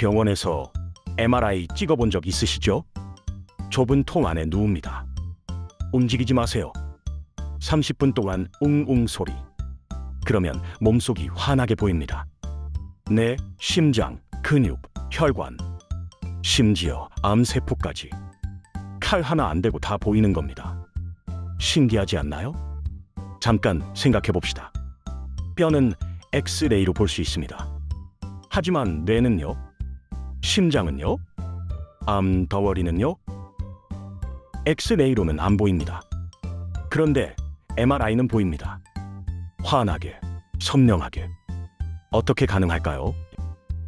병원에서 MRI 찍어본 적 있으시죠? 좁은 통 안에 누웁니다. 움직이지 마세요. 30분 동안 웅웅 소리. 그러면 몸속이 환하게 보입니다. 뇌, 심장, 근육, 혈관, 심지어 암세포까지. 칼 하나 안 대고 다 보이는 겁니다. 신기하지 않나요? 잠깐 생각해 봅시다. 뼈는 엑스레이로 볼 수 있습니다. 하지만 뇌는요? 심장은요? 암 덩어리는요? 엑스레이로는 안 보입니다. 그런데 MRI는 보입니다. 환하게, 선명하게. 어떻게 가능할까요?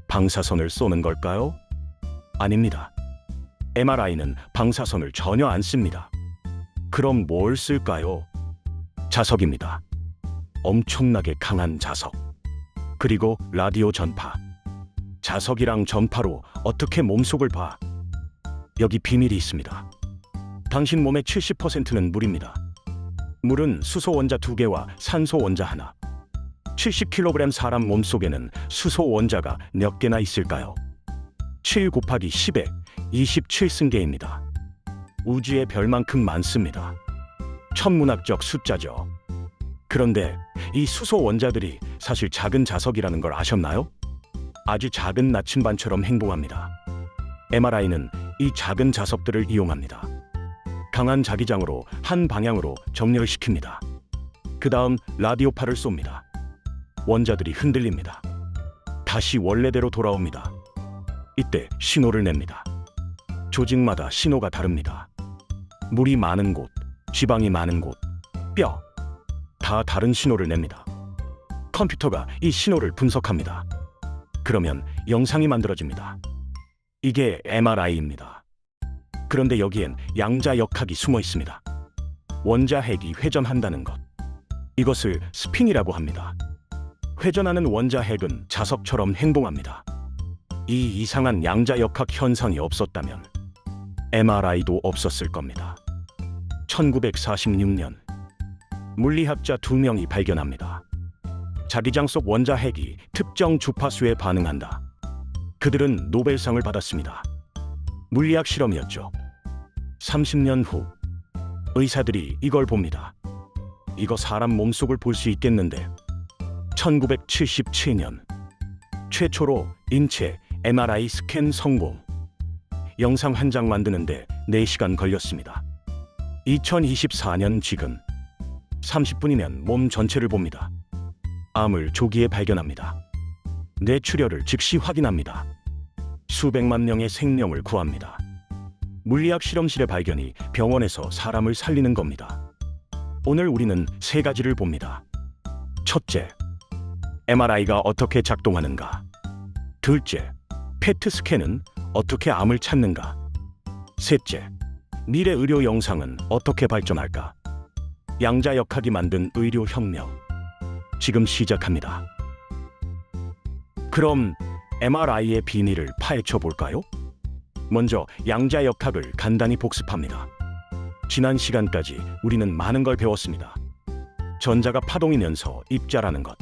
방사선을 쏘는 걸까요? 아닙니다. MRI는 방사선을 전혀 안 씁니다. 그럼 뭘 쓸까요? 자석입니다. 엄청나게 강한 자석. 그리고 라디오 전파. 자석이랑 전파로 어떻게 몸속을 봐? 여기 비밀이 있습니다. 당신 몸의 70%는 물입니다. 물은 수소 원자 2개와 산소 원자 하나. 70kg 사람 몸속에는 수소 원자가 몇 개나 있을까요? 7 곱하기 10에 27승계입니다. 우주에 별만큼 많습니다. 천문학적 숫자죠. 그런데 이 수소 원자들이 사실 작은 자석이라는 걸 아셨나요? 아주 작은 나침반처럼 행동합니다. MRI는 이 작은 자석들을 이용합니다. 강한 자기장으로 한 방향으로 정렬시킵니다. 그 다음 라디오파를 쏩니다. 원자들이 흔들립니다. 다시 원래대로 돌아옵니다. 이때 신호를 냅니다. 조직마다 신호가 다릅니다. 물이 많은 곳, 지방이 많은 곳, 뼈, 다 다른 신호를 냅니다. 컴퓨터가 이 신호를 분석합니다. 그러면 영상이 만들어집니다. 이게 MRI입니다. 그런데 여기엔 양자역학이 숨어 있습니다. 원자핵이 회전한다는 것. 이것을 스핀이라고 합니다. 회전하는 원자핵은 자석처럼 행동합니다. 이 이상한 양자역학 현상이 없었다면 MRI도 없었을 겁니다. 1946년 물리학자 2명이 발견합니다. 자기장 속 원자핵이 특정 주파수에 반응한다. 그들은 노벨상을 받았습니다. 물리학 실험이었죠. 30년 후 의사들이 이걸 봅니다. 이거 사람 몸속을 볼 수 있겠는데. 1977년 최초로 인체 MRI 스캔 성공. 영상 한 장 만드는데 4시간 걸렸습니다. 2024년 지금 30분이면 몸 전체를 봅니다. 암을 조기에 발견합니다. 뇌출혈을 즉시 확인합니다. 수백만 명의 생명을 구합니다. 물리학 실험실의 발견이 병원에서 사람을 살리는 겁니다. 오늘 우리는 3가지를 봅니다. 첫째, MRI가 어떻게 작동하는가. 둘째, PET 스캔은 어떻게 암을 찾는가. 셋째, 미래 의료 영상은 어떻게 발전할까. 양자역학이 만든 의료 혁명. 지금 시작합니다. 그럼 MRI의 비밀을 파헤쳐 볼까요? 먼저 양자역학을 간단히 복습합니다. 지난 시간까지 우리는 많은 걸 배웠습니다. 전자가 파동이면서 입자라는 것.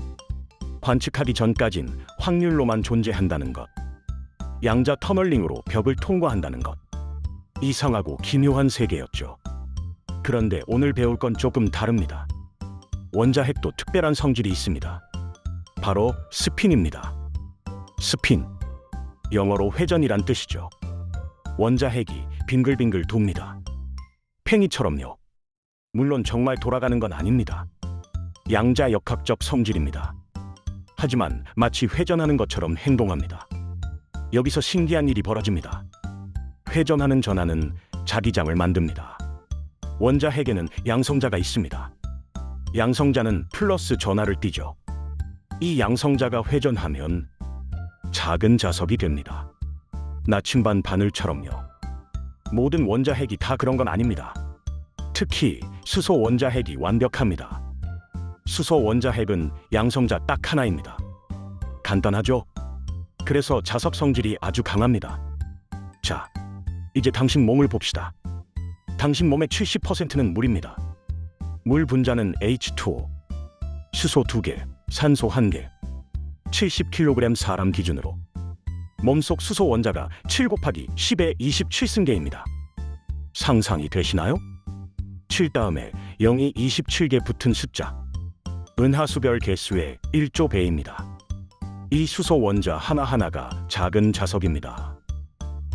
관측하기 전까진 확률로만 존재한다는 것. 양자 터널링으로 벽을 통과한다는 것. 이상하고 기묘한 세계였죠. 그런데 오늘 배울 건 조금 다릅니다. 원자핵도 특별한 성질이 있습니다. 바로 스핀입니다. 스핀, 영어로 회전이란 뜻이죠. 원자핵이 빙글빙글 돕니다. 팽이처럼요. 물론 정말 돌아가는 건 아닙니다. 양자역학적 성질입니다. 하지만 마치 회전하는 것처럼 행동합니다. 여기서 신기한 일이 벌어집니다. 회전하는 전하는 자기장을 만듭니다. 원자핵에는 양성자가 있습니다. 양성자는 플러스 전하를 띠죠. 이 양성자가 회전하면 작은 자석이 됩니다. 나침반 바늘처럼요. 모든 원자핵이 다 그런 건 아닙니다. 특히 수소 원자핵이 완벽합니다. 수소 원자핵은 양성자 딱 하나입니다. 간단하죠? 그래서 자석 성질이 아주 강합니다. 자, 이제 당신 몸을 봅시다. 당신 몸의 70%는 물입니다. 물 분자는 H2O, 수소 2개, 산소 1개, 70kg 사람 기준으로. 몸속 수소 원자가 7 곱하기 10의 27승계입니다. 상상이 되시나요? 7 다음에 0이 27개 붙은 숫자. 은하수별 개수의 1조 배입니다. 이 수소 원자 하나하나가 작은 자석입니다.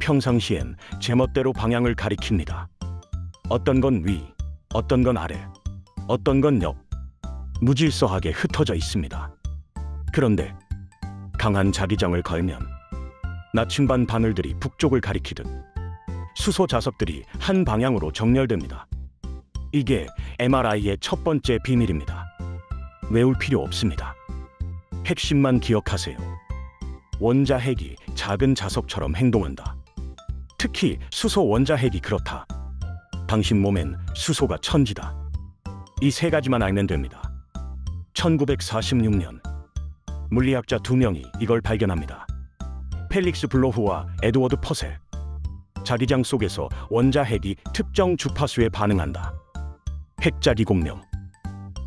평상시엔 제멋대로 방향을 가리킵니다. 어떤 건 위, 어떤 건 아래, 어떤 건 옆, 무질서하게 흩어져 있습니다. 그런데 강한 자기장을 걸면 나침반 바늘들이 북쪽을 가리키듯 수소 자석들이 한 방향으로 정렬됩니다. 이게 MRI의 첫 번째 비밀입니다. 외울 필요 없습니다. 핵심만 기억하세요. 원자 핵이 작은 자석처럼 행동한다. 특히 수소 원자 핵이 그렇다. 당신 몸엔 수소가 천지다. 이 세 가지만 알면 됩니다. 1946년 물리학자 2명이 이걸 발견합니다. 펠릭스 블로흐와 에드워드 퍼셀. 자기장 속에서 원자 핵이 특정 주파수에 반응한다. 핵자기 공명,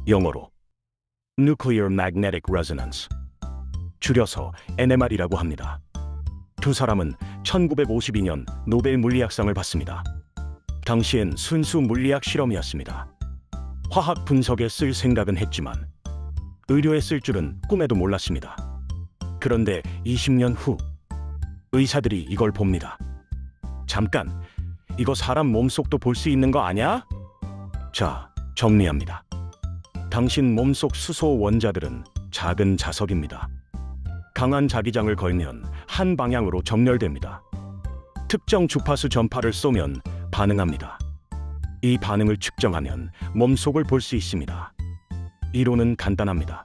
영어로 Nuclear Magnetic Resonance, 줄여서 NMR이라고 합니다. 두 사람은 1952년 노벨 물리학상을 받습니다. 당시엔 순수 물리학 실험이었습니다. 화학 분석에 쓸 생각은 했지만 의료에 쓸 줄은 꿈에도 몰랐습니다. 그런데 20년 후 의사들이 이걸 봅니다. 잠깐, 이거 사람 몸속도 볼 수 있는 거 아냐? 자, 정리합니다. 당신 몸속 수소 원자들은 작은 자석입니다. 강한 자기장을 걸면 한 방향으로 정렬됩니다. 특정 주파수 전파를 쏘면 반응합니다. 이 반응을 측정하면 몸속을 볼 수 있습니다. 이론은 간단합니다.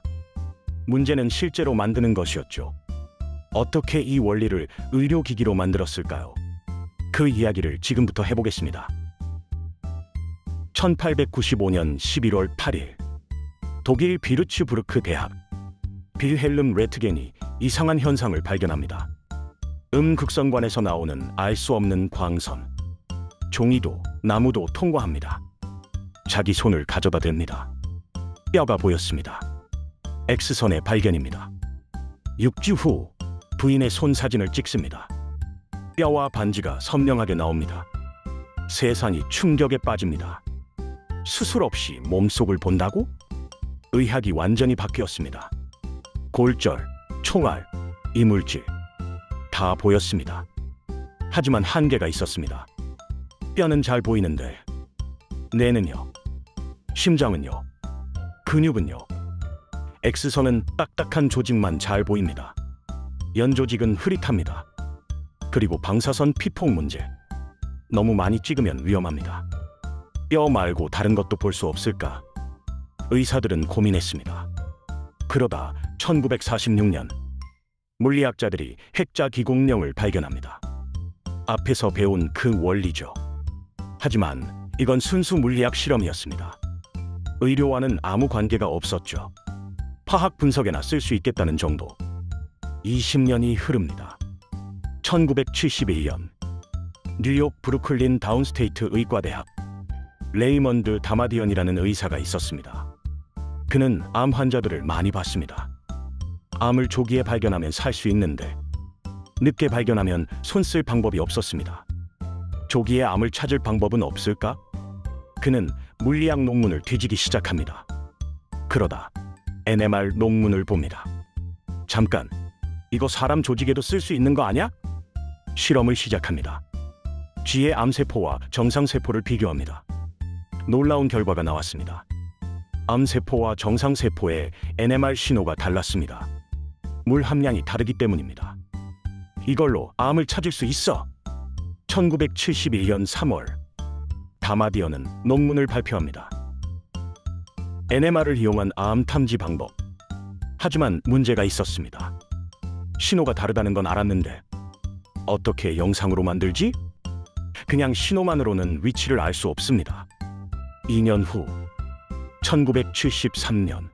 문제는 실제로 만드는 것이었죠. 어떻게 이 원리를 의료기기로 만들었을까요? 그 이야기를 지금부터 해보겠습니다. 1895년 11월 8일 독일 비르츠부르크 대학 빌헬름 레트겐이 이상한 현상을 발견합니다. 극성관에서 나오는 알 수 없는 광선. 종이도 나무도 통과합니다. 자기 손을 가져다 댑니다. 뼈가 보였습니다. X선의 발견입니다. 6주 후 부인의 손 사진을 찍습니다. 뼈와 반지가 선명하게 나옵니다. 세상이 충격에 빠집니다. 수술 없이 몸속을 본다고? 의학이 완전히 바뀌었습니다. 골절, 총알, 이물질 다 보였습니다. 하지만 한계가 있었습니다. 뼈는 잘 보이는데 뇌는요? 심장은요? 근육은요? X선은 딱딱한 조직만 잘 보입니다. 연조직은 흐릿합니다. 그리고 방사선 피폭 문제. 너무 많이 찍으면 위험합니다. 뼈 말고 다른 것도 볼 수 없을까? 의사들은 고민했습니다. 그러다 1946년 물리학자들이 핵자 기공령을 발견합니다. 앞에서 배운 그 원리죠. 하지만 이건 순수 물리학 실험이었습니다. 의료와는 아무 관계가 없었죠. 화학 분석에나 쓸 수 있겠다는 정도. 20년이 흐릅니다. 1971년 뉴욕 브루클린 다운스테이트 의과대학 레이먼드 다마디언이라는 의사가 있었습니다. 그는 암 환자들을 많이 봤습니다. 암을 조기에 발견하면 살 수 있는데 늦게 발견하면 손 쓸 방법이 없었습니다. 조기에 암을 찾을 방법은 없을까? 그는 물리학 논문을 뒤지기 시작합니다. 그러다 NMR 논문을 봅니다. 잠깐, 이거 사람 조직에도 쓸 수 있는 거 아냐? 실험을 시작합니다. 쥐의 암세포와 정상세포를 비교합니다. 놀라운 결과가 나왔습니다. 암세포와 정상세포의 NMR 신호가 달랐습니다. 물 함량이 다르기 때문입니다. 이걸로 암을 찾을 수 있어! 1971년 3월 다마디언은 논문을 발표합니다. NMR을 이용한 암 탐지 방법. 하지만 문제가 있었습니다. 신호가 다르다는 건 알았는데 어떻게 영상으로 만들지? 그냥 신호만으로는 위치를 알 수 없습니다. 2년 후 1973년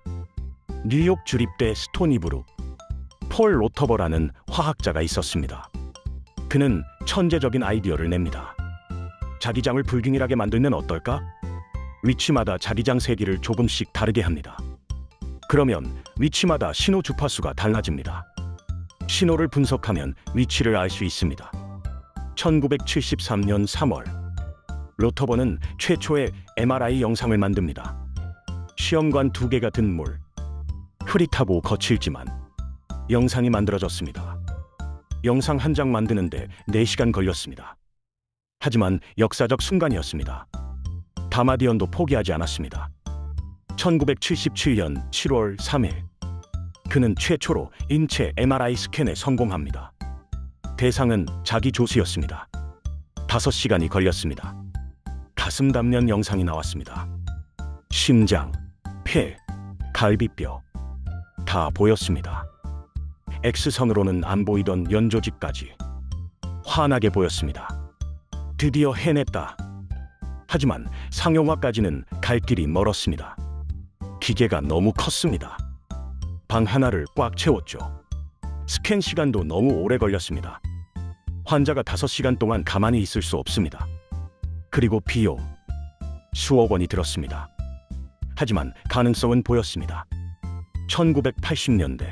뉴욕 주립대 스토니브룩 폴 로터버라는 화학자가 있었습니다. 그는 천재적인 아이디어를 냅니다. 자기장을 불균일하게 만들면 어떨까? 위치마다 자기장 세기를 조금씩 다르게 합니다. 그러면 위치마다 신호 주파수가 달라집니다. 신호를 분석하면 위치를 알 수 있습니다. 1973년 3월, 로터번은 최초의 MRI 영상을 만듭니다. 시험관 2개가 든 물, 흐릿하고 거칠지만 영상이 만들어졌습니다. 영상 한 장 만드는데 4시간 걸렸습니다. 하지만 역사적 순간이었습니다. 다마디언도 포기하지 않았습니다. 1977년 7월 3일, 그는 최초로 인체 MRI 스캔에 성공합니다. 대상은 자기 조수였습니다. 5시간이 걸렸습니다. 가슴 담련 영상이 나왔습니다. 심장, 폐, 갈비뼈 다 보였습니다. X선으로는 안 보이던 연조직까지 환하게 보였습니다. 드디어 해냈다. 하지만 상용화까지는 갈 길이 멀었습니다. 기계가 너무 컸습니다. 방 하나를 꽉 채웠죠. 스캔 시간도 너무 오래 걸렸습니다. 환자가 5시간 동안 가만히 있을 수 없습니다. 그리고 비용 수억 원이 들었습니다. 하지만 가능성은 보였습니다. 1980년대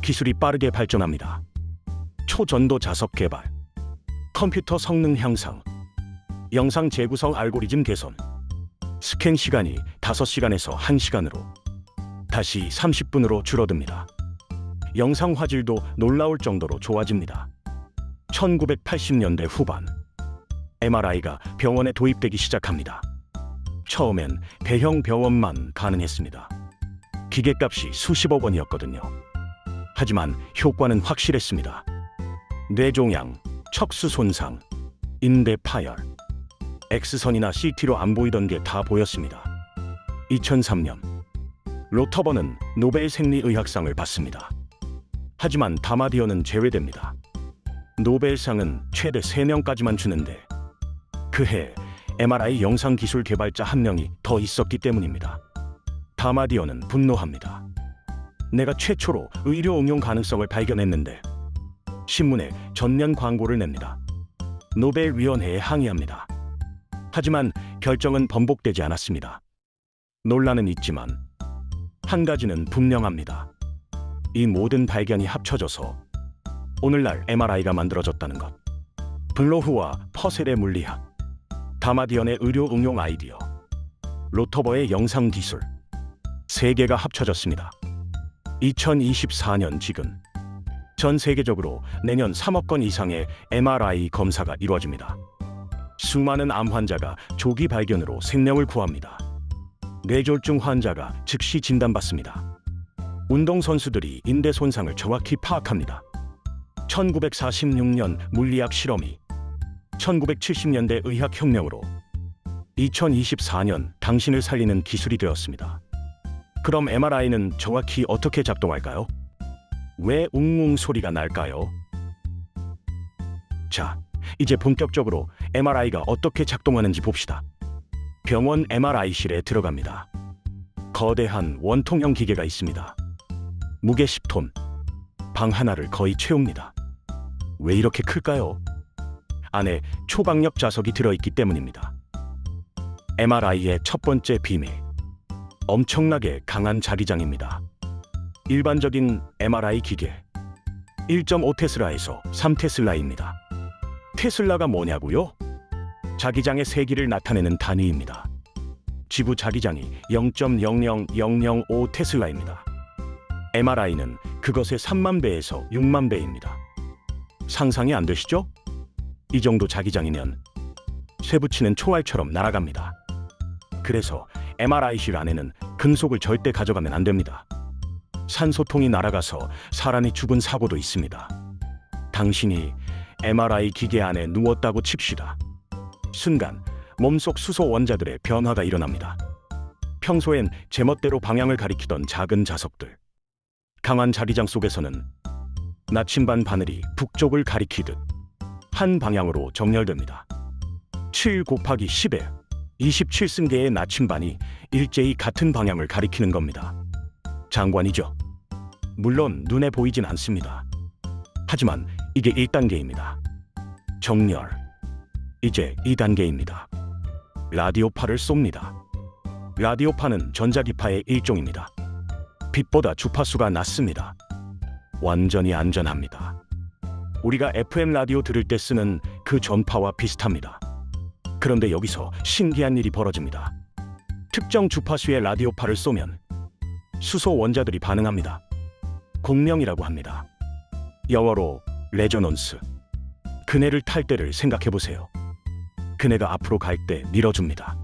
기술이 빠르게 발전합니다. 초전도 자석 개발, 컴퓨터 성능 향상, 영상 재구성 알고리즘 개선, 스캔 시간이 5시간에서 1시간으로 다시 30분으로 줄어듭니다. 영상 화질도 놀라울 정도로 좋아집니다. 1980년대 후반, MRI가 병원에 도입되기 시작합니다. 처음엔 대형 병원만 가능했습니다. 기계값이 수십억 원이었거든요. 하지만 효과는 확실했습니다. 뇌종양, 척수 손상, 인대 파열, X선이나 CT로 안 보이던 게 다 보였습니다. 2003년, 로터번은 노벨 생리의학상을 받습니다. 하지만 다마디언은 제외됩니다. 노벨상은 최대 3명까지만 주는데 그해 MRI 영상 기술 개발자 1명이 더 있었기 때문입니다. 다마디언은 분노합니다. 내가 최초로 의료 응용 가능성을 발견했는데 신문에 전면 광고를 냅니다. 노벨위원회에 항의합니다. 하지만 결정은 번복되지 않았습니다. 논란은 있지만 한 가지는 분명합니다. 이 모든 발견이 합쳐져서 오늘날 MRI가 만들어졌다는 것. 블로흐와 퍼셀의 물리학, 다마디언의 의료 응용 아이디어, 로터버의 영상 기술, 3개가 합쳐졌습니다. 2024년 지금 전 세계적으로 내년 3억 건 이상의 MRI 검사가 이루어집니다. 수많은 암 환자가 조기 발견으로 생명을 구합니다. 뇌졸중 환자가 즉시 진단받습니다. 운동선수들이 인대 손상을 정확히 파악합니다. 1946년 물리학 실험이 1970년대 의학혁명으로 2024년 당신을 살리는 기술이 되었습니다. 그럼 MRI는 정확히 어떻게 작동할까요? 왜 웅웅 소리가 날까요? 자, 이제 본격적으로 MRI가 어떻게 작동하는지 봅시다. 병원 MRI실에 들어갑니다. 거대한 원통형 기계가 있습니다. 무게 10톤, 방 하나를 거의 채웁니다. 왜 이렇게 클까요? 안에 초강력 자석이 들어있기 때문입니다. MRI의 첫 번째 비밀, 엄청나게 강한 자기장입니다. 일반적인 MRI 기계 1.5테슬라에서 3테슬라입니다. 테슬라가 뭐냐고요? 자기장의 세기를 나타내는 단위입니다. 지구 자기장이 0.00005 테슬라입니다. MRI는 그것의 3만 배에서 6만 배입니다. 상상이 안 되시죠? 이 정도 자기장이면 쇠붙이는 총알처럼 날아갑니다. 그래서 MRI실 안에는 금속을 절대 가져가면 안 됩니다. 산소통이 날아가서 사람이 죽은 사고도 있습니다. 당신이 MRI 기계 안에 누웠다고 칩시다. 순간 몸속 수소 원자들의 변화가 일어납니다. 평소엔 제멋대로 방향을 가리키던 작은 자석들, 강한 자기장 속에서는 나침반 바늘이 북쪽을 가리키듯 한 방향으로 정렬됩니다. 7 곱하기 10에 27승계의 나침반이 일제히 같은 방향을 가리키는 겁니다. 장관이죠. 물론 눈에 보이진 않습니다. 하지만 이게 1단계입니다. 정렬. 이제 2단계입니다. 라디오파를 쏩니다. 라디오파는 전자기파의 일종입니다. 빛보다 주파수가 낮습니다. 완전히 안전합니다. 우리가 FM 라디오 들을 때 쓰는 그 전파와 비슷합니다. 그런데 여기서 신기한 일이 벌어집니다. 특정 주파수의 라디오파를 쏘면 수소 원자들이 반응합니다. 공명이라고 합니다. 영어로 레조넌스. 그네를 탈 때를 생각해 보세요. 그네가 앞으로 갈 때 밀어줍니다.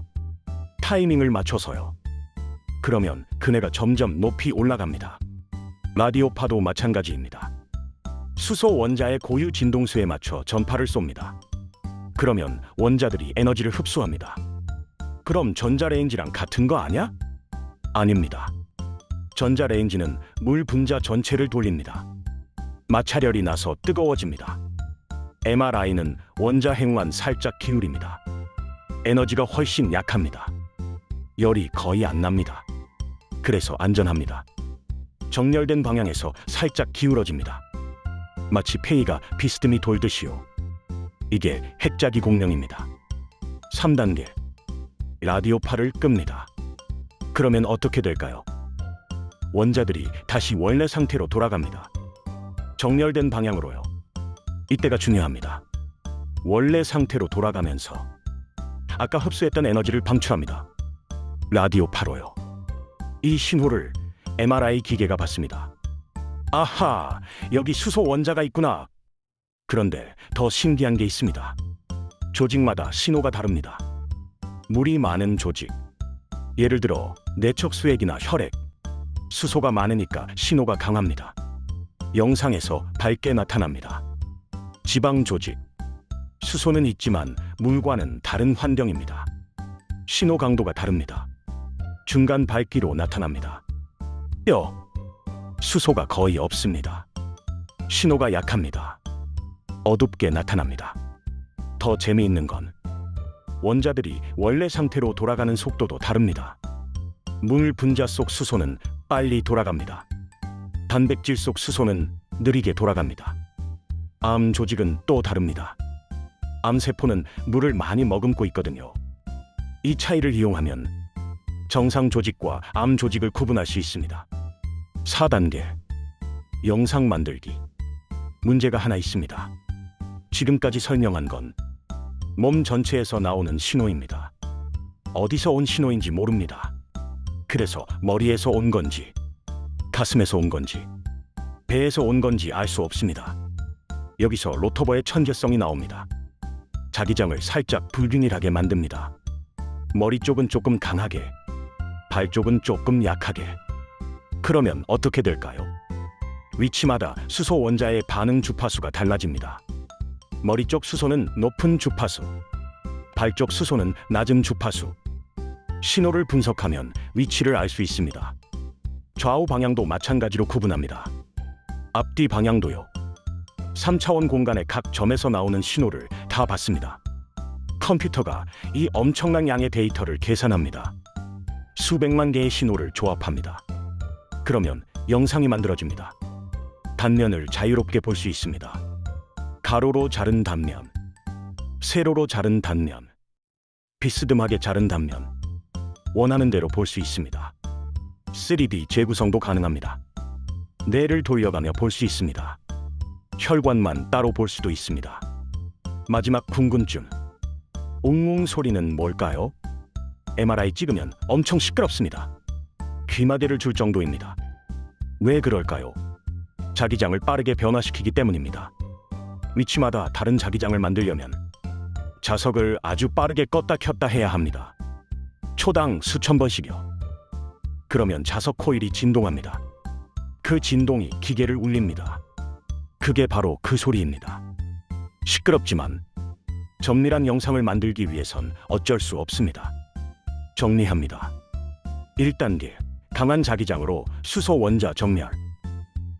타이밍을 맞춰서요. 그러면 그네가 점점 높이 올라갑니다. 라디오파도 마찬가지입니다. 수소 원자의 고유 진동수에 맞춰 전파를 쏩니다. 그러면 원자들이 에너지를 흡수합니다. 그럼 전자레인지랑 같은 거 아냐? 아닙니다. 전자레인지는 물 분자 전체를 돌립니다. 마찰열이 나서 뜨거워집니다. MRI는 원자 행만 살짝 기울입니다. 에너지가 훨씬 약합니다. 열이 거의 안 납니다. 그래서 안전합니다. 정렬된 방향에서 살짝 기울어집니다. 마치 팽이가 비스듬히 돌듯이요. 이게 핵자기 공명입니다. 3단계. 라디오파를 끕니다. 그러면 어떻게 될까요? 원자들이 다시 원래 상태로 돌아갑니다. 정렬된 방향으로요. 이때가 중요합니다. 원래 상태로 돌아가면서 아까 흡수했던 에너지를 방출합니다. 라디오파로요. 이 신호를 MRI 기계가 받습니다. 아하, 여기 수소 원자가 있구나. 그런데 더 신기한 게 있습니다. 조직마다 신호가 다릅니다. 물이 많은 조직, 예를 들어 내척수액이나 혈액, 수소가 많으니까 신호가 강합니다. 영상에서 밝게 나타납니다. 지방 조직, 수소는 있지만 물과는 다른 환경입니다. 신호 강도가 다릅니다. 중간 밝기로 나타납니다. 뼈, 수소가 거의 없습니다. 신호가 약합니다. 어둡게 나타납니다. 더 재미있는 건 원자들이 원래 상태로 돌아가는 속도도 다릅니다. 물 분자 속 수소는 빨리 돌아갑니다. 단백질 속 수소는 느리게 돌아갑니다. 암 조직은 또 다릅니다. 암세포는 물을 많이 머금고 있거든요. 이 차이를 이용하면 정상 조직과 암 조직을 구분할 수 있습니다. 4단계. 영상 만들기. 문제가 하나 있습니다. 지금까지 설명한 건 몸 전체에서 나오는 신호입니다. 어디서 온 신호인지 모릅니다. 그래서 머리에서 온 건지, 가슴에서 온 건지, 배에서 온 건지 알 수 없습니다. 여기서 로터버의 천재성이 나옵니다. 자기장을 살짝 불균일하게 만듭니다. 머리 쪽은 조금 강하게, 발 쪽은 조금 약하게. 그러면 어떻게 될까요? 위치마다 수소 원자의 반응 주파수가 달라집니다. 머리 쪽 수소는 높은 주파수, 발 쪽 수소는 낮은 주파수. 신호를 분석하면 위치를 알 수 있습니다. 좌우 방향도 마찬가지로 구분합니다. 앞뒤 방향도요. 3차원 공간의 각 점에서 나오는 신호를 다 받습니다. 컴퓨터가 이 엄청난 양의 데이터를 계산합니다. 수백만 개의 신호를 조합합니다. 그러면 영상이 만들어집니다. 단면을 자유롭게 볼 수 있습니다. 가로로 자른 단면, 세로로 자른 단면, 비스듬하게 자른 단면, 원하는 대로 볼 수 있습니다. 3D 재구성도 가능합니다. 뇌를 돌려가며 볼 수 있습니다. 혈관만 따로 볼 수도 있습니다. 마지막 궁금증. 웅웅 소리는 뭘까요? MRI 찍으면 엄청 시끄럽습니다. 귀마개를 줄 정도입니다. 왜 그럴까요? 자기장을 빠르게 변화시키기 때문입니다. 위치마다 다른 자기장을 만들려면 자석을 아주 빠르게 껐다 켰다 해야 합니다. 초당 수천 번씩요. 그러면 자석 코일이 진동합니다. 그 진동이 기계를 울립니다. 그게 바로 그 소리입니다. 시끄럽지만 정밀한 영상을 만들기 위해선 어쩔 수 없습니다. 정리합니다. 1단계. 강한 자기장으로 수소 원자 정멸.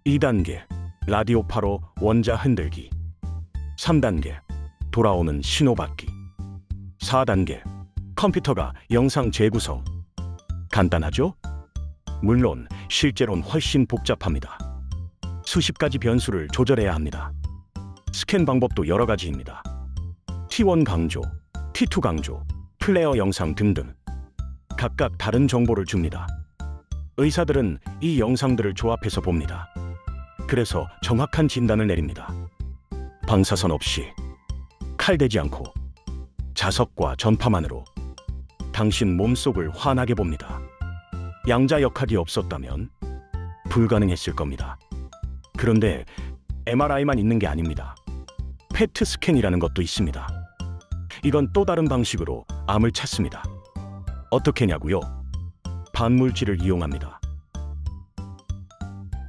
2단계. 라디오파로 원자 흔들기. 3단계. 돌아오는 신호받기. 4단계. 컴퓨터가 영상 재구성. 간단하죠? 물론 실제로는 훨씬 복잡합니다. 수십 가지 변수를 조절해야 합니다. 스캔 방법도 여러 가지입니다. T1 강조, T2 강조, 플레어 영상 등등. 각각 다른 정보를 줍니다. 의사들은 이 영상들을 조합해서 봅니다. 그래서 정확한 진단을 내립니다. 방사선 없이, 칼대지 않고, 자석과 전파만으로 당신 몸속을 환하게 봅니다. 양자 역학이 없었다면 불가능했을 겁니다. 그런데 MRI만 있는 게 아닙니다. 페트 스캔이라는 것도 있습니다. 이건 또 다른 방식으로 암을 찾습니다. 어떻게냐고요? 반물질을 이용합니다.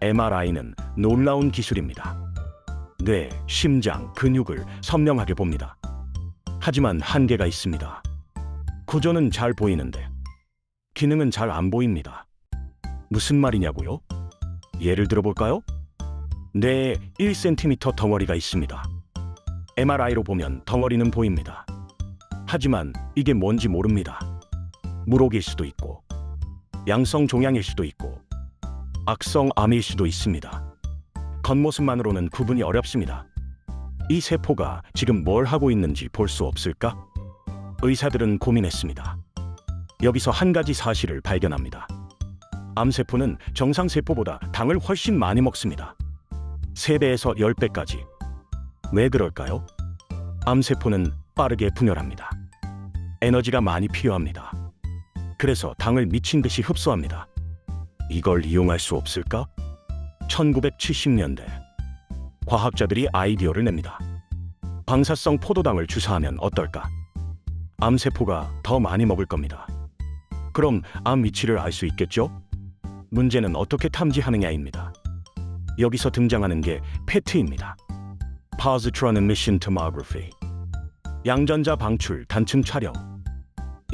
MRI는 놀라운 기술입니다. 뇌, 심장, 근육을 선명하게 봅니다. 하지만 한계가 있습니다. 구조는 잘 보이는데 기능은 잘 안 보입니다. 무슨 말이냐고요? 예를 들어볼까요? 뇌에 1cm 덩어리가 있습니다. MRI로 보면 덩어리는 보입니다. 하지만 이게 뭔지 모릅니다. 물혹일 수도 있고, 양성 종양일 수도 있고, 악성 암일 수도 있습니다. 겉모습만으로는 구분이 어렵습니다. 이 세포가 지금 뭘 하고 있는지 볼 수 없을까? 의사들은 고민했습니다. 여기서 한 가지 사실을 발견합니다. 암세포는 정상세포보다 당을 훨씬 많이 먹습니다. 3배에서 10배까지. 왜 그럴까요? 암세포는 빠르게 분열합니다. 에너지가 많이 필요합니다. 그래서 당을 미친 듯이 흡수합니다. 이걸 이용할 수 없을까? 1970년대 과학자들이 아이디어를 냅니다. 방사성 포도당을 주사하면 어떨까? 암세포가 더 많이 먹을 겁니다. 그럼 암 위치를 알 수 있겠죠? 문제는 어떻게 탐지하느냐입니다. 여기서 등장하는 게 페트입니다. Positron Emission Tomography. 양전자 방출 단층 촬영.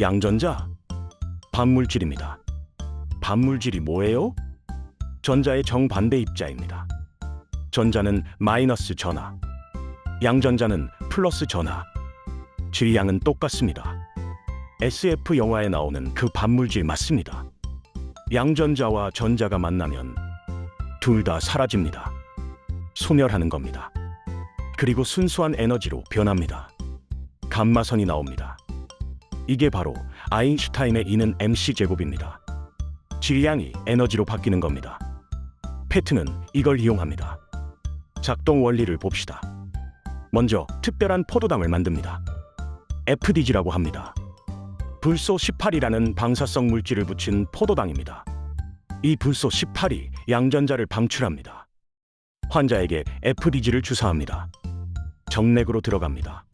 양전자? 반물질입니다. 반물질이 뭐예요? 전자의 정반대 입자입니다. 전자는 마이너스 전하, 양전자는 플러스 전하. 질량은 똑같습니다. SF 영화에 나오는 그 반물질 맞습니다. 양전자와 전자가 만나면 둘 다 사라집니다. 소멸하는 겁니다. 그리고 순수한 에너지로 변합니다. 감마선이 나옵니다. 이게 바로 아인슈타인의 E는 mc 제곱입니다. 질량이 에너지로 바뀌는 겁니다. 페트는 이걸 이용합니다. 작동 원리를 봅시다. 먼저 특별한 포도당을 만듭니다. FDG라고 합니다. 불소 18이라는 방사성 물질을 붙인 포도당입니다. 이 불소 18이 양전자를 방출합니다. 환자에게 FDG를 주사합니다. 정맥으로 들어갑니다.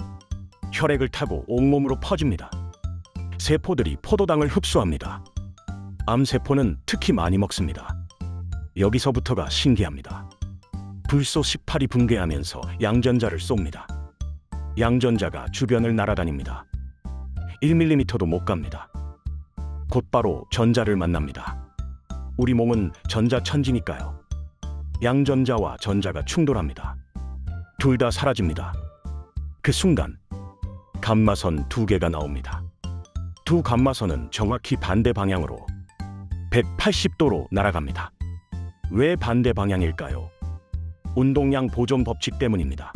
혈액을 타고 온몸으로 퍼집니다. 세포들이 포도당을 흡수합니다. 암세포는 특히 많이 먹습니다. 여기서부터가 신기합니다. 불소 18이 붕괴하면서 양전자를 쏩니다. 양전자가 주변을 날아다닙니다. 1mm도 못 갑니다. 곧바로 전자를 만납니다. 우리 몸은 전자천지니까요. 양전자와 전자가 충돌합니다. 둘 다 사라집니다. 그 순간 감마선 2개가 나옵니다. 두 감마선은 정확히 반대 방향으로 180도로 날아갑니다. 왜 반대 방향일까요? 운동량 보존 법칙 때문입니다.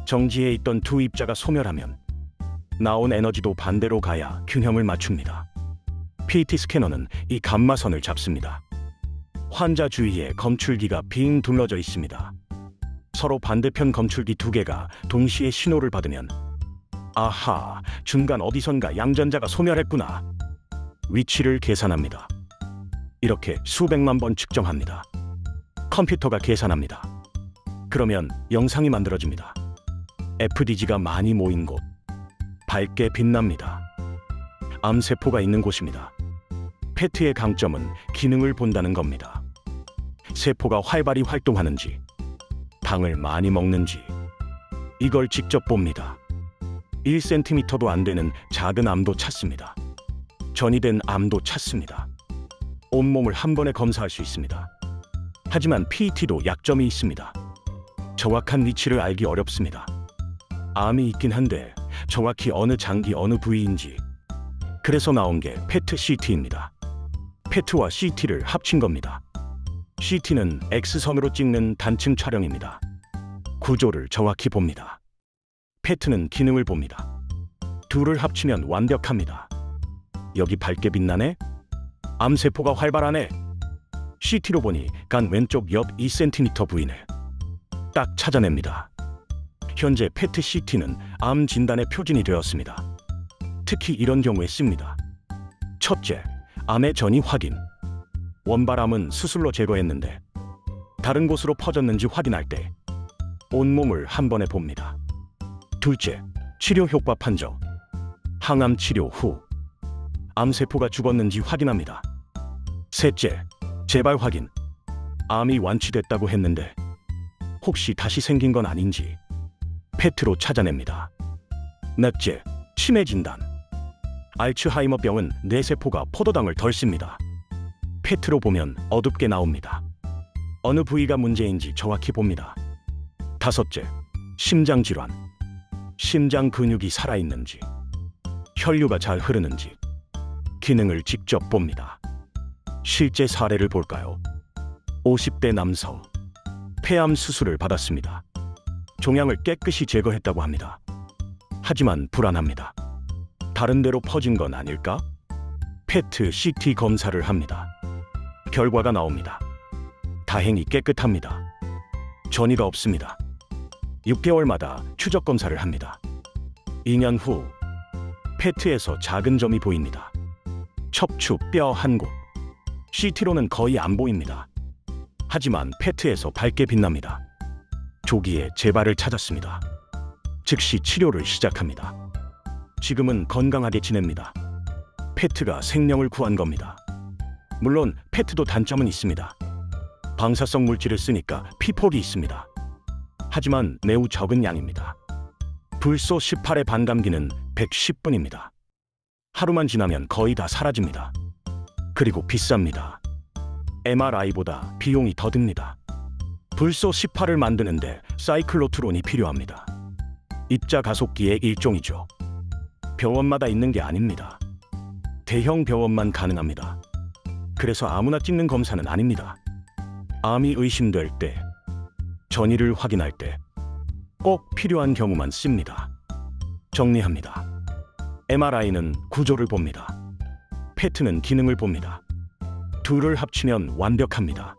정지해 있던 두 입자가 소멸하면 나온 에너지도 반대로 가야 균형을 맞춥니다. PT 스캐너는 이 감마선을 잡습니다. 환자 주위에 검출기가 빙 둘러져 있습니다. 서로 반대편 검출기 2개가 동시에 신호를 받으면 아하, 중간 어디선가 양전자가 소멸했구나. 위치를 계산합니다. 이렇게 수백만 번 측정합니다. 컴퓨터가 계산합니다. 그러면 영상이 만들어집니다. FDG가 많이 모인 곳, 밝게 빛납니다. 암세포가 있는 곳입니다. 페트의 강점은 기능을 본다는 겁니다. 세포가 활발히 활동하는지, 당을 많이 먹는지, 이걸 직접 봅니다. 1cm도 안 되는 작은 암도 찾습니다. 전이된 암도 찾습니다. 온몸을 한 번에 검사할 수 있습니다. 하지만 PET도 약점이 있습니다. 정확한 위치를 알기 어렵습니다. 암이 있긴 한데 정확히 어느 장기 어느 부위인지. 그래서 나온 게 페트 CT입니다. 페트와 CT를 합친 겁니다. CT는 X선으로 찍는 단층 촬영입니다. 구조를 정확히 봅니다. 페트는 기능을 봅니다. 둘을 합치면 완벽합니다. 여기 밝게 빛나네? 암세포가 활발하네? CT로 보니 간 왼쪽 옆 2cm 부위를 딱 찾아냅니다. 현재 PET CT는 암 진단의 표준이 되었습니다. 특히 이런 경우에 씁니다. 첫째, 암의 전이 확인. 원발암은 수술로 제거했는데 다른 곳으로 퍼졌는지 확인할 때 온몸을 한 번에 봅니다. 둘째, 치료 효과 판정. 항암 치료 후 암세포가 죽었는지 확인합니다. 셋째, 재발 확인. 암이 완치됐다고 했는데 혹시 다시 생긴 건 아닌지 PET로 찾아냅니다. 넷째, 치매 진단. 알츠하이머병은 뇌세포가 포도당을 덜 씁니다. PET로 보면 어둡게 나옵니다. 어느 부위가 문제인지 정확히 봅니다. 다섯째, 심장 질환. 심장 근육이 살아있는지, 혈류가 잘 흐르는지 기능을 직접 봅니다. 실제 사례를 볼까요? 50대 남성, 폐암 수술을 받았습니다. 종양을 깨끗이 제거했다고 합니다. 하지만 불안합니다. 다른 데로 퍼진 건 아닐까? PET, CT 검사를 합니다. 결과가 나옵니다. 다행히 깨끗합니다. 전이가 없습니다. 6개월마다 추적 검사를 합니다. 2년 후 PET에서 작은 점이 보입니다. 척추, 뼈 한 곳. CT로는 거의 안 보입니다. 하지만 PET에서 밝게 빛납니다. 조기에 재발을 찾았습니다. 즉시 치료를 시작합니다. 지금은 건강하게 지냅니다. PET가 생명을 구한 겁니다. 물론 PET도 단점은 있습니다. 방사성 물질을 쓰니까 피폭이 있습니다. 하지만 매우 적은 양입니다. 불소 18의 반감기는 110분입니다. 하루만 지나면 거의 다 사라집니다. 그리고 비쌉니다. MRI보다 비용이 더 듭니다. 불소 18을 만드는데 사이클로트론이 필요합니다. 입자 가속기의 일종이죠. 병원마다 있는 게 아닙니다. 대형 병원만 가능합니다. 그래서 아무나 찍는 검사는 아닙니다. 암이 의심될 때, 전이를 확인할 때 꼭 필요한 경우만 씁니다. 정리합니다. MRI는 구조를 봅니다. PET는 기능을 봅니다. 둘을 합치면 완벽합니다.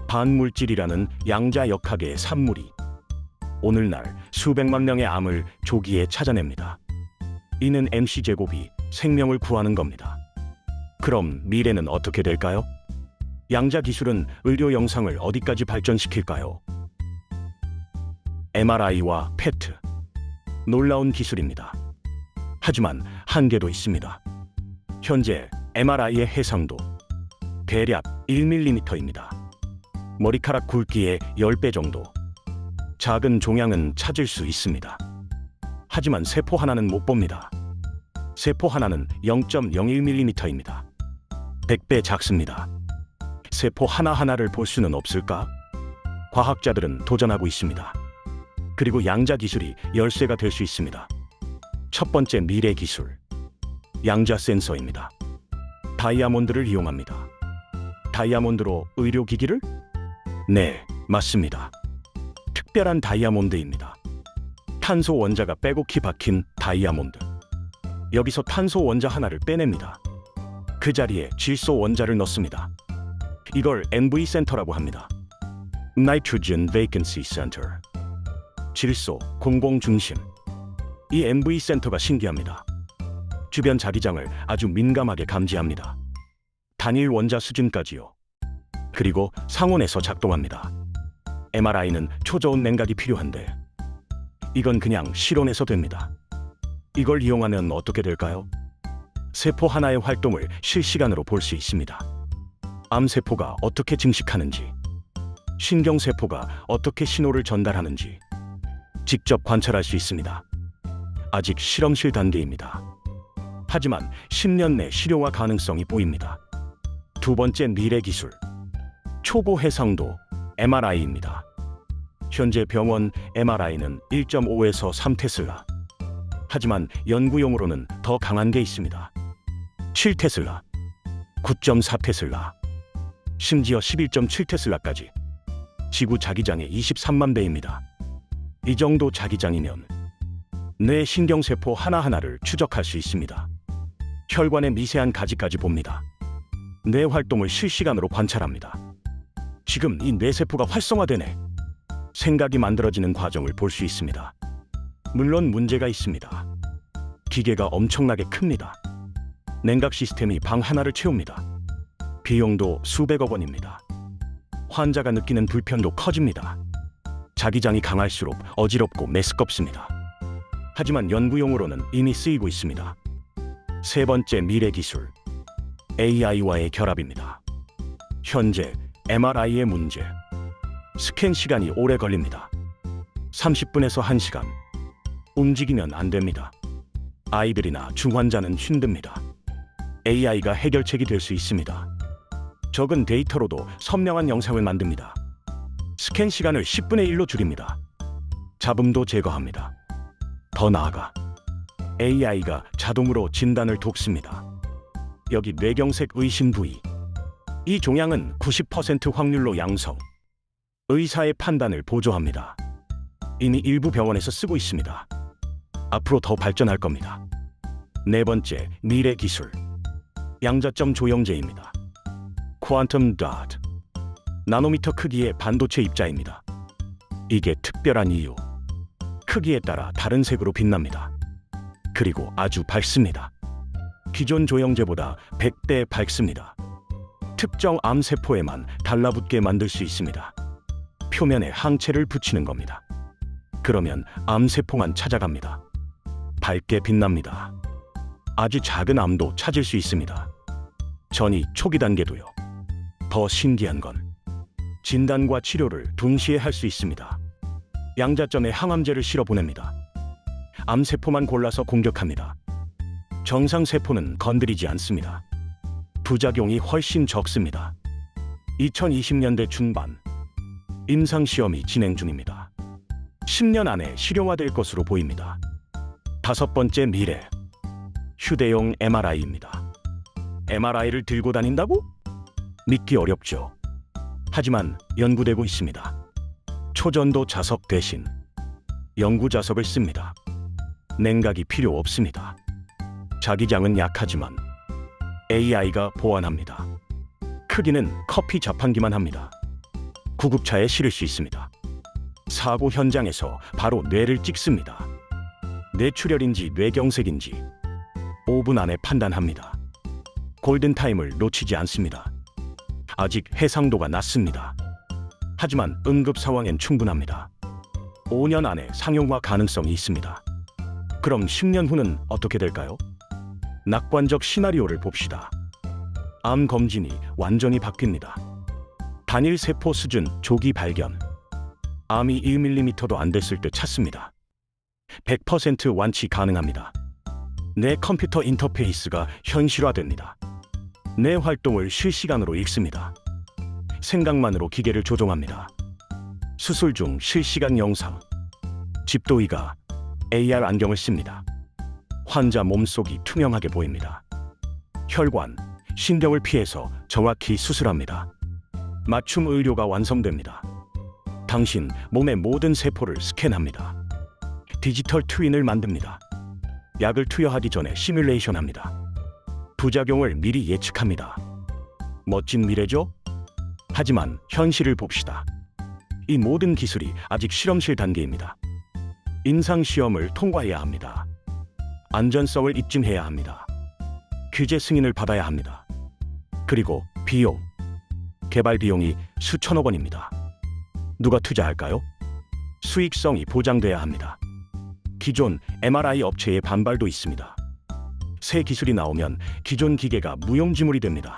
반물질이라는 양자역학의 산물이 오늘날 수백만 명의 암을 조기에 찾아냅니다. 이는 mc제곱이 생명을 구하는 겁니다. 그럼 미래는 어떻게 될까요? 양자 기술은 의료 영상을 어디까지 발전시킬까요? MRI와 PET. 놀라운 기술입니다. 하지만 한계도 있습니다. 현재 MRI의 해상도 대략 1mm입니다. 머리카락 굵기의 10배 정도. 작은 종양은 찾을 수 있습니다. 하지만 세포 하나는 못 봅니다. 세포 하나는 0.01mm입니다. 100배 작습니다. 세포 하나하나를 볼 수는 없을까? 과학자들은 도전하고 있습니다. 그리고 양자 기술이 열쇠가 될 수 있습니다. 첫 번째 미래 기술, 양자 센서입니다. 다이아몬드를 이용합니다. 다이아몬드로 의료기기를? 네, 맞습니다. 특별한 다이아몬드입니다. 탄소 원자가 빼곡히 박힌 다이아몬드. 여기서 탄소 원자 하나를 빼냅니다. 그 자리에 질소 원자를 넣습니다. 이걸 NV 센터라고 합니다. Nitrogen Vacancy Center. 질소, 공공 중심. 이 NV 센터가 신기합니다. 주변 자기장을 아주 민감하게 감지합니다. 단일 원자 수준까지요. 그리고 상온에서 작동합니다. MRI는 초저온 냉각이 필요한데 이건 그냥 실온에서 됩니다. 이걸 이용하면 어떻게 될까요? 세포 하나의 활동을 실시간으로 볼 수 있습니다. 암세포가 어떻게 증식하는지, 신경세포가 어떻게 신호를 전달하는지 직접 관찰할 수 있습니다. 아직 실험실 단계입니다. 하지만 10년 내 실용화 가능성이 보입니다. 두 번째 미래 기술, 초고 해상도 MRI입니다. 현재 병원 MRI는 1.5에서 3테슬라. 하지만 연구용으로는 더 강한 게 있습니다. 7테슬라, 9.4테슬라, 심지어 11.7테슬라까지. 지구 자기장의 23만 배입니다. 이 정도 자기장이면 뇌 신경세포 하나하나를 추적할 수 있습니다. 혈관의 미세한 가지까지 봅니다. 뇌 활동을 실시간으로 관찰합니다. 지금 이 뇌세포가 활성화되네. 생각이 만들어지는 과정을 볼 수 있습니다. 물론 문제가 있습니다. 기계가 엄청나게 큽니다. 냉각 시스템이 방 하나를 채웁니다. 비용도 수백억 원입니다. 환자가 느끼는 불편도 커집니다. 자기장이 강할수록 어지럽고 메스껍습니다. 하지만 연구용으로는 이미 쓰이고 있습니다. 세 번째 미래 기술, AI와의 결합입니다. 현재 MRI의 문제, 스캔 시간이 오래 걸립니다. 30분에서 1시간. 움직이면 안 됩니다. 아이들이나 중환자는 힘듭니다. AI가 해결책이 될 수 있습니다. 적은 데이터로도 선명한 영상을 만듭니다. 스캔 시간을 10분의 1로 줄입니다. 잡음도 제거합니다. 더 나아가 AI가 자동으로 진단을 돕습니다. 여기 뇌경색 의심 부위. 이 종양은 90% 확률로 양성. 의사의 판단을 보조합니다. 이미 일부 병원에서 쓰고 있습니다. 앞으로 더 발전할 겁니다. 네 번째, 미래 기술. 양자점 조형제입니다. 퀀텀 닷. 나노미터 크기의 반도체 입자입니다. 이게 특별한 이유. 크기에 따라 다른 색으로 빛납니다. 그리고 아주 밝습니다. 기존 조형제보다 100배 밝습니다. 특정 암세포에만 달라붙게 만들 수 있습니다. 표면에 항체를 붙이는 겁니다. 그러면 암세포만 찾아갑니다. 밝게 빛납니다. 아주 작은 암도 찾을 수 있습니다. 전이 초기 단계도요. 더 신기한 건 진단과 치료를 동시에 할 수 있습니다. 양자점에 항암제를 실어 보냅니다. 암세포만 골라서 공격합니다. 정상세포는 건드리지 않습니다. 부작용이 훨씬 적습니다. 2020년대 중반, 임상시험이 진행 중입니다. 10년 안에 실용화될 것으로 보입니다. 다섯 번째 미래, 휴대용 MRI입니다. MRI를 들고 다닌다고? 믿기 어렵죠. 하지만 연구되고 있습니다. 초전도 자석 대신 영구 자석을 씁니다. 냉각이 필요 없습니다. 자기장은 약하지만 AI가 보완합니다. 크기는 커피 자판기만 합니다. 구급차에 실을 수 있습니다. 사고 현장에서 바로 뇌를 찍습니다. 뇌출혈인지 뇌경색인지 5분 안에 판단합니다. 골든타임을 놓치지 않습니다. 아직 해상도가 낮습니다. 하지만 응급 상황엔 충분합니다. 5년 안에 상용화 가능성이 있습니다. 그럼 10년 후는 어떻게 될까요? 낙관적 시나리오를 봅시다. 암 검진이 완전히 바뀝니다. 단일 세포 수준 조기 발견. 암이 1mm도 안 됐을 때 찾습니다. 100% 완치 가능합니다. 뇌 컴퓨터 인터페이스가 현실화됩니다. 뇌 활동을 실시간으로 읽습니다. 생각만으로 기계를 조종합니다. 수술 중 실시간 영상. 집도의가 AR 안경을 씁니다. 환자 몸속이 투명하게 보입니다. 혈관, 신경을 피해서 정확히 수술합니다. 맞춤 의료가 완성됩니다. 당신 몸의 모든 세포를 스캔합니다. 디지털 트윈을 만듭니다. 약을 투여하기 전에 시뮬레이션합니다. 부작용을 미리 예측합니다. 멋진 미래죠? 하지만 현실을 봅시다. 이 모든 기술이 아직 실험실 단계입니다. 임상시험을 통과해야 합니다. 안전성을 입증해야 합니다. 규제 승인을 받아야 합니다. 그리고 비용, 개발 비용이 수천억 원입니다. 누가 투자할까요? 수익성이 보장돼야 합니다. 기존 MRI 업체의 반발도 있습니다. 새 기술이 나오면 기존 기계가 무용지물이 됩니다.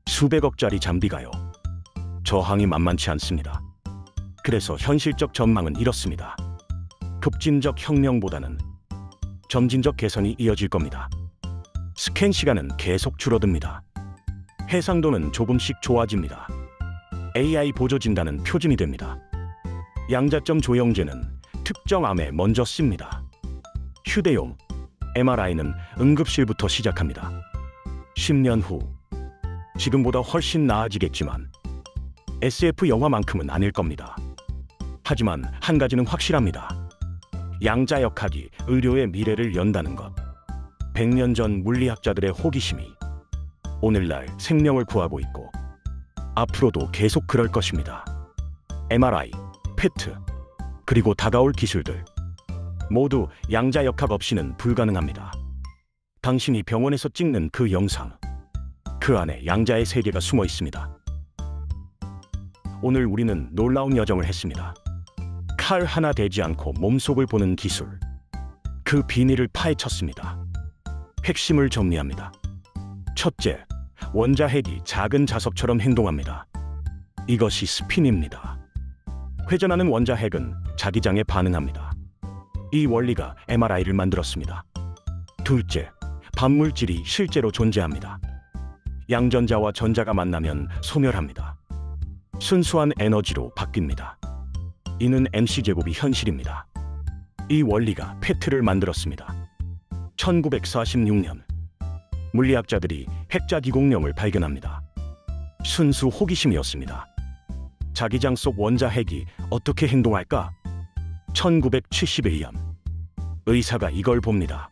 수백억짜리 잠비가요. 저항이 만만치 않습니다. 그래서 현실적 전망은 이렇습니다. 급진적 혁명보다는 점진적 개선이 이어질 겁니다. 스캔 시간은 계속 줄어듭니다. 해상도는 조금씩 좋아집니다. AI 보조 진단은 표준이 됩니다. 양자점 조형제는 특정 암에 먼저 씁니다. 휴대용 MRI는 응급실부터 시작합니다. 10년 후, 지금보다 훨씬 나아지겠지만 SF 영화만큼은 아닐 겁니다. 하지만 한 가지는 확실합니다. 양자역학이 의료의 미래를 연다는 것. 100년 전 물리학자들의 호기심이 오늘날 생명을 구하고 있고 앞으로도 계속 그럴 것입니다. MRI, PET, 그리고 다가올 기술들 모두 양자역학 없이는 불가능합니다. 당신이 병원에서 찍는 그 영상, 그 안에 양자의 세계가 숨어 있습니다. 오늘 우리는 놀라운 여정을 했습니다. 칼 하나 대지 않고 몸속을 보는 기술, 그 비밀을 파헤쳤습니다. 핵심을 정리합니다. 첫째, 원자핵이 작은 자석처럼 행동합니다. 이것이 스핀입니다. 회전하는 원자핵은 자기장에 반응합니다. 이 원리가 MRI를 만들었습니다. 둘째, 반물질이 실제로 존재합니다. 양전자와 전자가 만나면 소멸합니다. 순수한 에너지로 바뀝니다. 이는 mc제곱이 현실입니다. 이 원리가 페트를 만들었습니다. 1946년 물리학자들이 핵자기공룡을 발견합니다. 순수 호기심이었습니다. 자기장 속 원자핵이 어떻게 행동할까? 1971년 의사가 이걸 봅니다.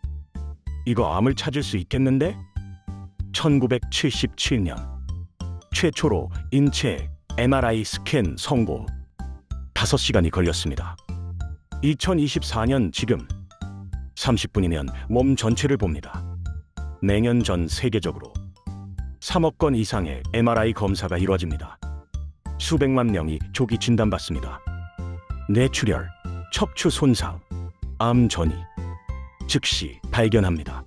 이거 암을 찾을 수 있겠는데? 1977년 최초로 인체 MRI 스캔 성공. 5시간이 걸렸습니다. 2024년 지금 30분이면 몸 전체를 봅니다. 내년 전 세계적으로 3억 건 이상의 MRI 검사가 이루어집니다. 수백만 명이 조기 진단받습니다. 뇌출혈, 척추 손상, 암 전이 즉시 발견합니다.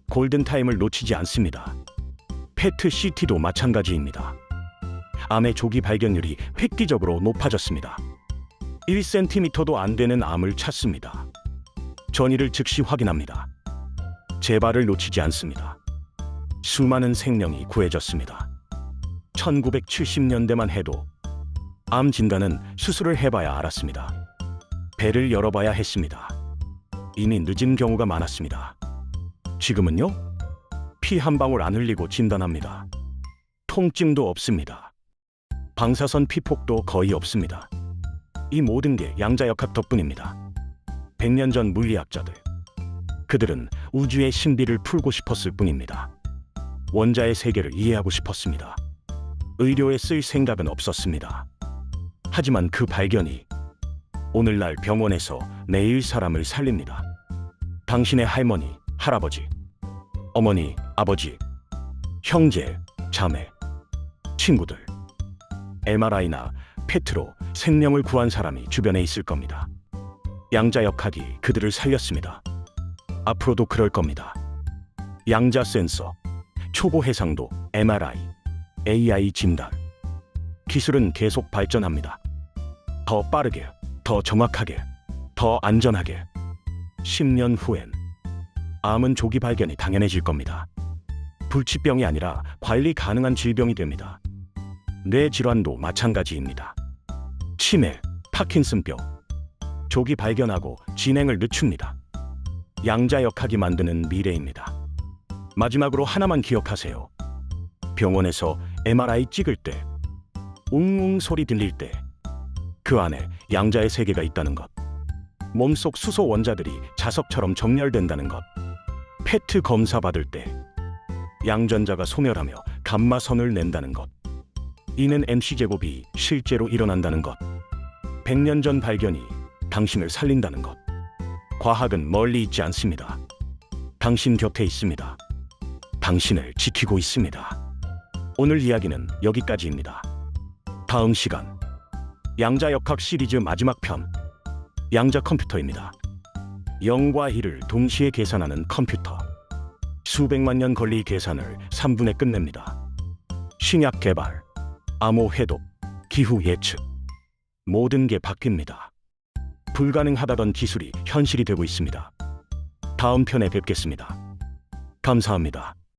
골든타임을 놓치지 않습니다. 페트 CT도 마찬가지입니다. 암의 조기 발견율이 획기적으로 높아졌습니다. 1cm도 안 되는 암을 찾습니다. 전이를 즉시 확인합니다. 재발을 놓치지 않습니다. 수많은 생명이 구해졌습니다. 1970년대만 해도 암 진단은 수술을 해봐야 알았습니다. 배를 열어봐야 했습니다. 이미 늦은 경우가 많았습니다. 지금은요? 피 한 방울 안 흘리고 진단합니다. 통증도 없습니다. 방사선 피폭도 거의 없습니다. 이 모든 게 양자역학 덕분입니다. 100년 전 물리학자들, 그들은 우주의 신비를 풀고 싶었을 뿐입니다. 원자의 세계를 이해하고 싶었습니다. 의료에 쓸 생각은 없었습니다. 하지만 그 발견이 오늘날 병원에서 내일 사람을 살립니다. 당신의 할머니, 할아버지, 어머니, 아버지, 형제, 자매, 친구들, MRI나 페트로 생명을 구한 사람이 주변에 있을 겁니다. 양자역학이 그들을 살렸습니다. 앞으로도 그럴 겁니다. 양자 센서, 초보 해상도, MRI, AI 진단. 기술은 계속 발전합니다. 더 빠르게, 더 정확하게, 더 안전하게. 10년 후엔 암은 조기 발견이 당연해질 겁니다. 불치병이 아니라 관리 가능한 질병이 됩니다. 뇌 질환도 마찬가지입니다. 치매, 파킨슨병. 조기 발견하고 진행을 늦춥니다. 양자역학이 만드는 미래입니다. 마지막으로 하나만 기억하세요. 병원에서 MRI 찍을 때, 웅웅 소리 들릴 때, 그 안에 양자의 세계가 있다는 것. 몸속 수소 원자들이 자석처럼 정렬된다는 것. 페트 검사 받을 때 양전자가 소멸하며 감마선을 낸다는 것. 이는 mc제곱이 실제로 일어난다는 것. 100년 전 발견이 당신을 살린다는 것. 과학은 멀리 있지 않습니다. 당신 곁에 있습니다. 당신을 지키고 있습니다. 오늘 이야기는 여기까지입니다. 다음 시간 양자역학 시리즈 마지막 편, 양자 컴퓨터입니다. 0과 1을 동시에 계산하는 컴퓨터. 수백만 년 걸릴 계산을 3분에 끝냅니다. 신약 개발, 암호 해독, 기후 예측. 모든 게 바뀝니다. 불가능하다던 기술이 현실이 되고 있습니다. 다음 편에 뵙겠습니다. 감사합니다.